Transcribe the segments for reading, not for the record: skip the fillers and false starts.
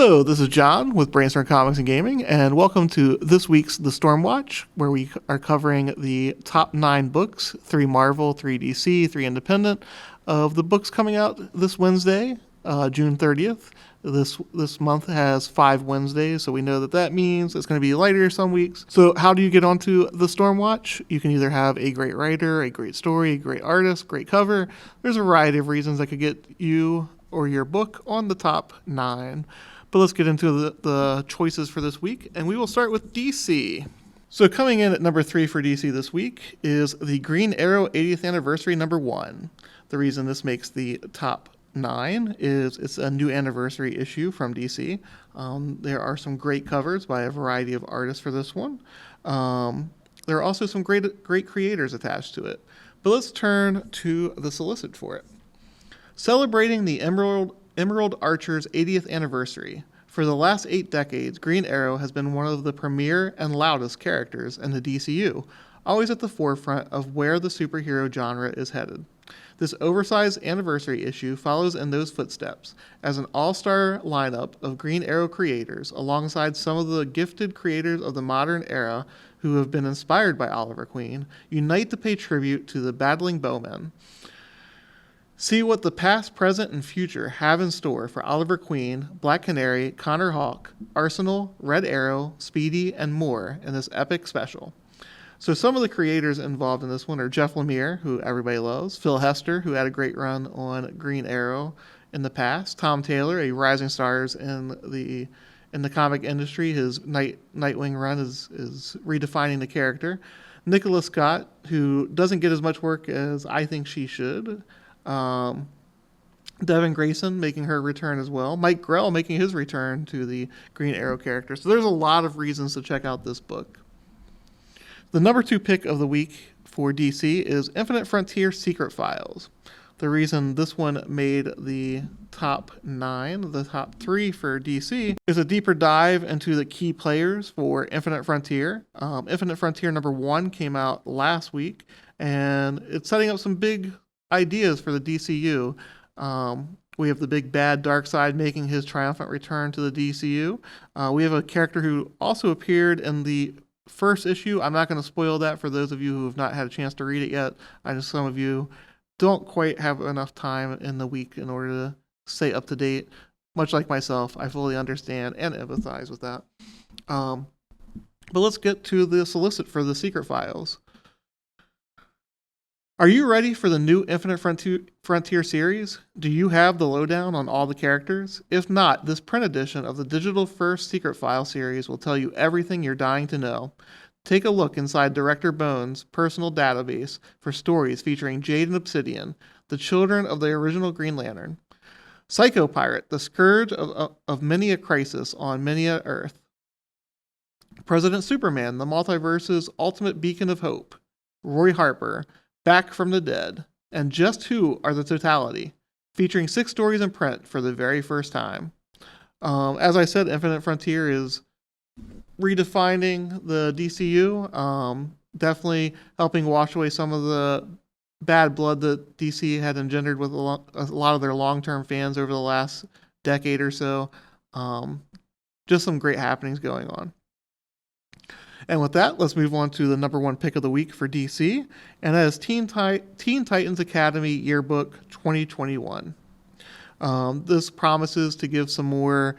Hello, this is John with Brainstorm Comics and Gaming, and welcome to this week's The Stormwatch, where we are covering the top 9 books, 3 Marvel, 3 DC, 3 Independent, of the books coming out this Wednesday, June 30th. This month has 5 Wednesdays, so we know that means it's going to be lighter some weeks. So how do you get onto The Stormwatch? You can either have a great writer, a great story, a great artist, great cover. There's a variety of reasons that could get you or your book on the top 9. But let's get into the choices for this week, and we will start with DC. So coming in at number 3 for DC this week is the Green Arrow 80th Anniversary number 1. The reason this makes the top 9 is it's a new anniversary issue from DC. There are some great covers by a variety of artists for this one. There are also some great creators attached to it. But let's turn to the solicit for it. Celebrating the Emerald Archer's 80th anniversary. For the last 8 decades, Green Arrow has been one of the premier and loudest characters in the DCU, always at the forefront of where the superhero genre is headed. This oversized anniversary issue follows in those footsteps as an all-star lineup of Green Arrow creators alongside some of the gifted creators of the modern era who have been inspired by Oliver Queen unite to pay tribute to the battling bowmen. See what the past, present, and future have in store for Oliver Queen, Black Canary, Connor Hawke, Arsenal, Red Arrow, Speedy, and more in this epic special. So some of the creators involved in this one are Jeff Lemire, who everybody loves, Phil Hester, who had a great run on Green Arrow in the past, Tom Taylor, a rising star in the comic industry. His Nightwing run is redefining the character. Nicola Scott, who doesn't get as much work as I think she should. Devin Grayson making her return as well. Mike Grell making his return to the Green Arrow character. So there's a lot of reasons to check out this book. The number 2 pick of the week for DC is Infinite Frontier Secret Files. The reason this one made the top 9, the top 3 for DC, is a deeper dive into the key players for Infinite Frontier. Infinite Frontier number 1 came out last week, and it's setting up some big ideas for the DCU. We have the big bad Darkseid making his triumphant return to the DCU. We have a character who also appeared in the first issue. I'm not going to spoil that for those of you who have not had a chance to read it yet. I know some of you don't quite have enough time in the week in order to stay up to date. Much like myself, I fully understand and empathize with that. But let's get to the solicit for the Secret Files. Are you ready for the new Infinite Frontier series? Do you have the lowdown on all the characters? If not, this print edition of the Digital First Secret File series will tell you everything you're dying to know. Take a look inside Director Bones' personal database for stories featuring Jade and Obsidian, the children of the original Green Lantern. Psycho Pirate, the scourge of many a crisis on many a Earth. President Superman, the multiverse's ultimate beacon of hope. Roy Harper, Back from the Dead, and Just Who Are the Totality, featuring 6 stories in print for the very first time. As I said, Infinite Frontier is redefining the DCU, definitely helping wash away some of the bad blood that DC had engendered with a lot of their long-term fans over the last decade or so. Just some great happenings going on. And with that, let's move on to the number 1 pick of the week for DC, and that is Teen Titans Academy Yearbook 2021. This promises to give some more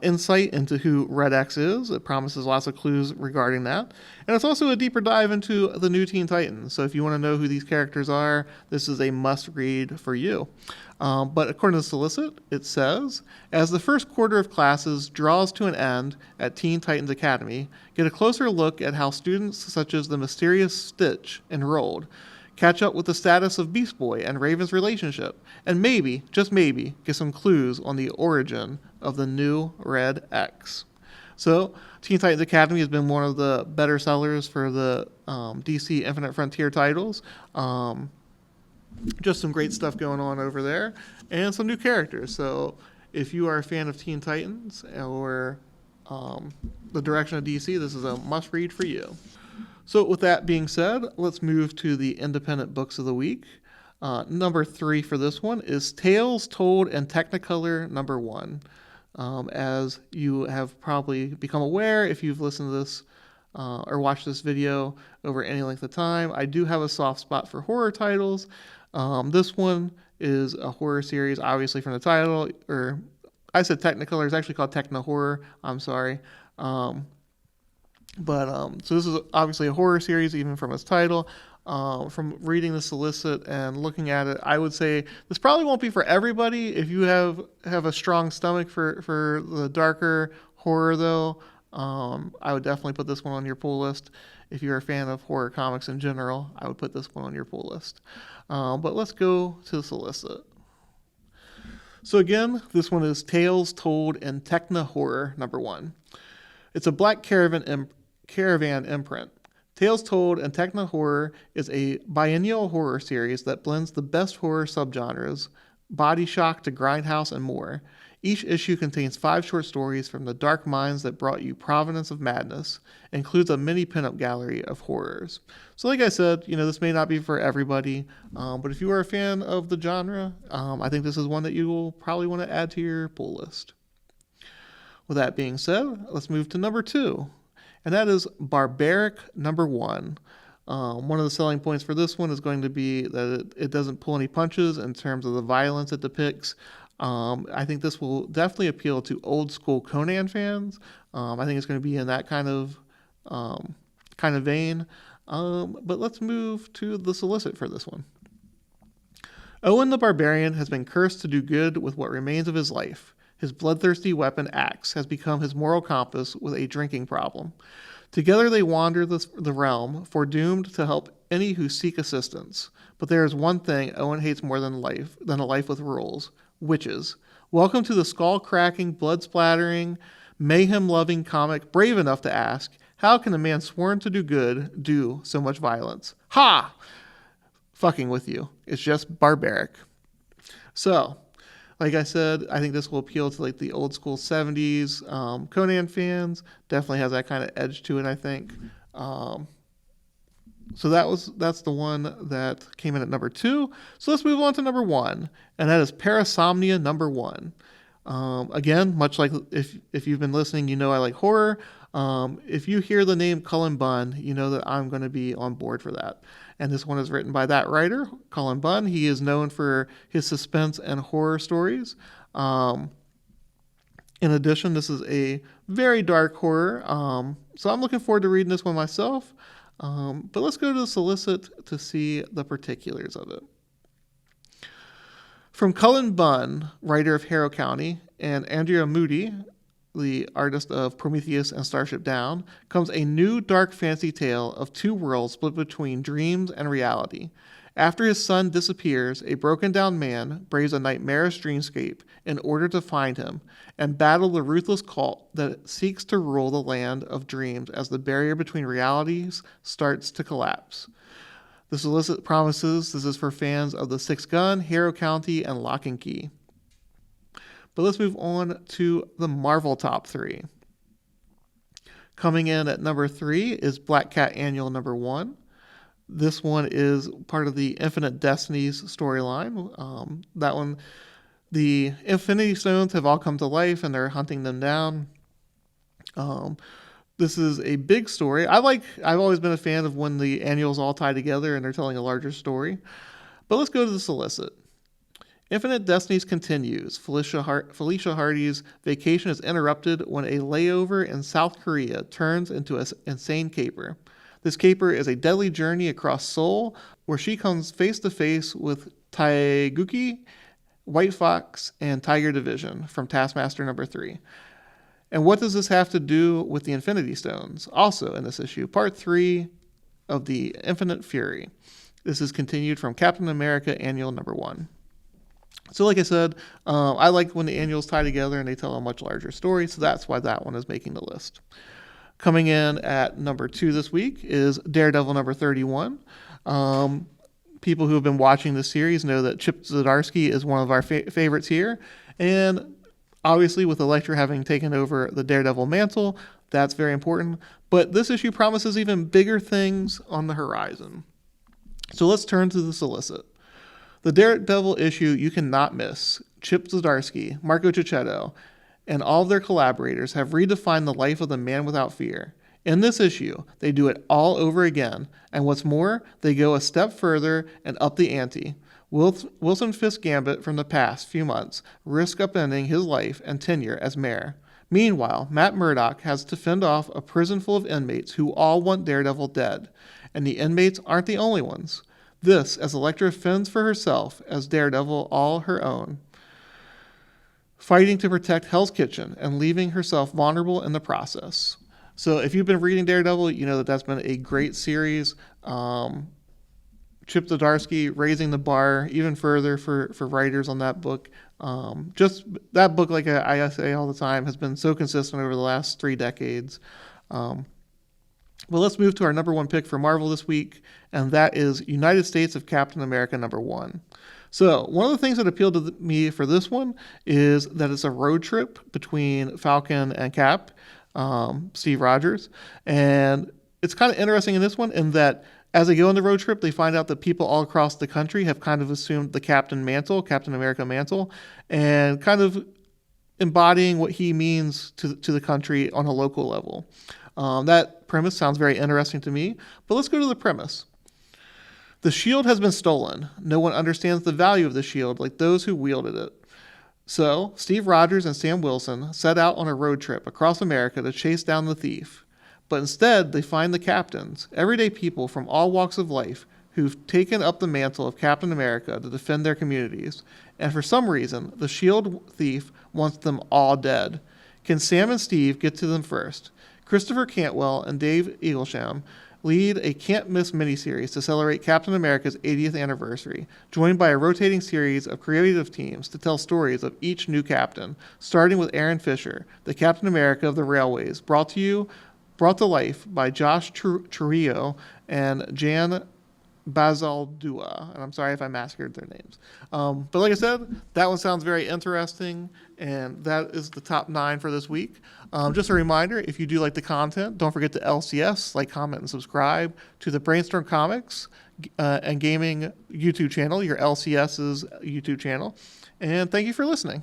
insight into who Red X is. It promises lots of clues regarding that. And it's also a deeper dive into the new Teen Titans. So if you want to know who these characters are, this is a must-read for you. But according to the solicit, it says, as the first quarter of classes draws to an end at Teen Titans Academy, get a closer look at how students such as the mysterious Stitch enrolled, catch up with the status of Beast Boy and Raven's relationship, and maybe, just maybe, get some clues on the origin of the new Red X. So, Teen Titans Academy has been one of the better sellers for the DC Infinite Frontier titles. Just some great stuff going on over there, and some new characters. So, if you are a fan of Teen Titans or the direction of DC, this is a must-read for you. So with that being said, let's move to the independent books of the week. Number 3 for this one is Tales Told in Technicolor number 1. As you have probably become aware if you've listened to this or watched this video over any length of time, I do have a soft spot for horror titles. This one is a horror series, obviously from the title, or I said Technicolor, it's actually called Techno Horror. I'm sorry. So this is obviously a horror series, even from its title. From reading the solicit and looking at it, I would say this probably won't be for everybody. If you have a strong stomach for the darker horror, though, I would definitely put this one on your pull list. If you're a fan of horror comics in general, I would put this one on your pull list. But let's go to the solicit. So again, this one is Tales Told in Techno Horror #1. It's a Black Caravan imprint. Tales Told in Techno Horror is a biennial horror series that blends the best horror subgenres, body shock to grindhouse and more. Each issue contains 5 short stories from the dark minds that brought you Provenance of Madness, includes a mini pinup gallery of horrors. So like I said, this may not be for everybody, but if you are a fan of the genre, I think this is one that you will probably want to add to your pull list. With that being said, let's move to number 2, and that is Barbaric #1. One of the selling points for this one is going to be that it doesn't pull any punches in terms of the violence it depicts. I think this will definitely appeal to old school Conan fans. I think it's going to be in that kind of vein. But let's move to the solicit for this one. Owen the Barbarian has been cursed to do good with what remains of his life. His bloodthirsty weapon, axe, has become his moral compass with a drinking problem. Together they wander the realm, foredoomed to help any who seek assistance. But there is one thing Owen hates more than a life with rules: witches. Welcome to the skull-cracking, blood-splattering, mayhem-loving comic brave enough to ask, how can a man sworn to do good do so much violence? Ha! Fucking with you. It's just barbaric. So, like I said, I think this will appeal to the old school 70s Conan fans. Definitely has that kind of edge to it, I think. So that's the one that came in at number 2. So let's move on to number 1, and that is Parasomnia #1. Again, much like if you've been listening, I like horror. If you hear the name Cullen Bunn, you know that I'm going to be on board for that. And this one is written by that writer, Cullen Bunn. He is known for his suspense and horror stories. In addition, this is a very dark horror. So I'm looking forward to reading this one myself. But let's go to the solicit to see the particulars of it. From Cullen Bunn, writer of Harrow County, and Andrea Moody, the artist of Prometheus and Starship Down, comes a new dark fantasy tale of 2 worlds split between dreams and reality. After his son disappears, a broken-down man braves a nightmarish dreamscape in order to find him and battle the ruthless cult that seeks to rule the land of dreams as the barrier between realities starts to collapse. The solicit promises this is for fans of the Six Gun, Harrow County, and Lock and Key. But let's move on to the Marvel top 3. Coming in at number 3 is Black Cat Annual #1. This one is part of the Infinite Destinies storyline. That one, the Infinity Stones have all come to life and they're hunting them down. This is a big story. I've always been a fan of when the annuals all tie together and they're telling a larger story. But let's go to the solicit. Infinite Destinies continues. Felicia Hardy's vacation is interrupted when a layover in South Korea turns into an insane caper. This caper is a deadly journey across Seoul, where she comes face to face with Taeguki, White Fox, and Tiger Division from Taskmaster #3. And what does this have to do with the Infinity Stones? Also in this issue, part 3 of the Infinite Fury. This is continued from Captain America Annual #1. So like I said, I like when the annuals tie together and they tell a much larger story, so that's why that one is making the list. Coming in at number 2 this week is Daredevil #31. People who have been watching this series know that Chip Zdarsky is one of our favorites here, and obviously with Elektra having taken over the Daredevil mantle, that's very important, but this issue promises even bigger things on the horizon. So let's turn to the solicit. The Daredevil issue you cannot miss. Chip Zdarsky, Marco Cicchetto, and all of their collaborators have redefined the life of the man without fear. In this issue, they do it all over again, and what's more, they go a step further and up the ante. Wilson Fisk Gambit from the past few months risk upending his life and tenure as mayor. Meanwhile, Matt Murdock has to fend off a prison full of inmates who all want Daredevil dead, and the inmates aren't the only ones. This, as Elektra fends for herself as Daredevil all her own, fighting to protect Hell's Kitchen and leaving herself vulnerable in the process. So if you've been reading Daredevil, you know that that's been a great series. Chip Zdarsky raising the bar even further for writers on that book. Just that book, like I say all the time, has been so consistent over the last 3 decades. Well, let's move to our number 1 pick for Marvel this week, and that is United States of Captain America number 1. So one of the things that appealed to me for this one is that it's a road trip between Falcon and Cap, Steve Rogers. And it's kind of interesting in this one in that as they go on the road trip, they find out that people all across the country have kind of assumed the Captain America mantle, and kind of embodying what he means to the country on a local level. That premise sounds very interesting to me, but let's go to the premise. The shield has been stolen. No one understands the value of the shield like those who wielded it. So, Steve Rogers and Sam Wilson set out on a road trip across America to chase down the thief. But instead, they find the captains, everyday people from all walks of life, who've taken up the mantle of Captain America to defend their communities. And for some reason, the shield thief wants them all dead. Can Sam and Steve get to them first? Christopher Cantwell and Dave Eaglesham lead a can't-miss miniseries to celebrate Captain America's 80th anniversary, joined by a rotating series of creative teams to tell stories of each new captain, starting with Aaron Fisher, the Captain America of the Railways, brought to life by Josh Trujillo and Jan Bazaldua. And I'm sorry if I massacred their names. But like I said, that one sounds very interesting, and that is the top 9 for this week. Just a reminder, if you do like the content, don't forget to LCS, like, comment, and subscribe to the Brainstorm Comics and Gaming YouTube channel, your LCS's YouTube channel. And thank you for listening.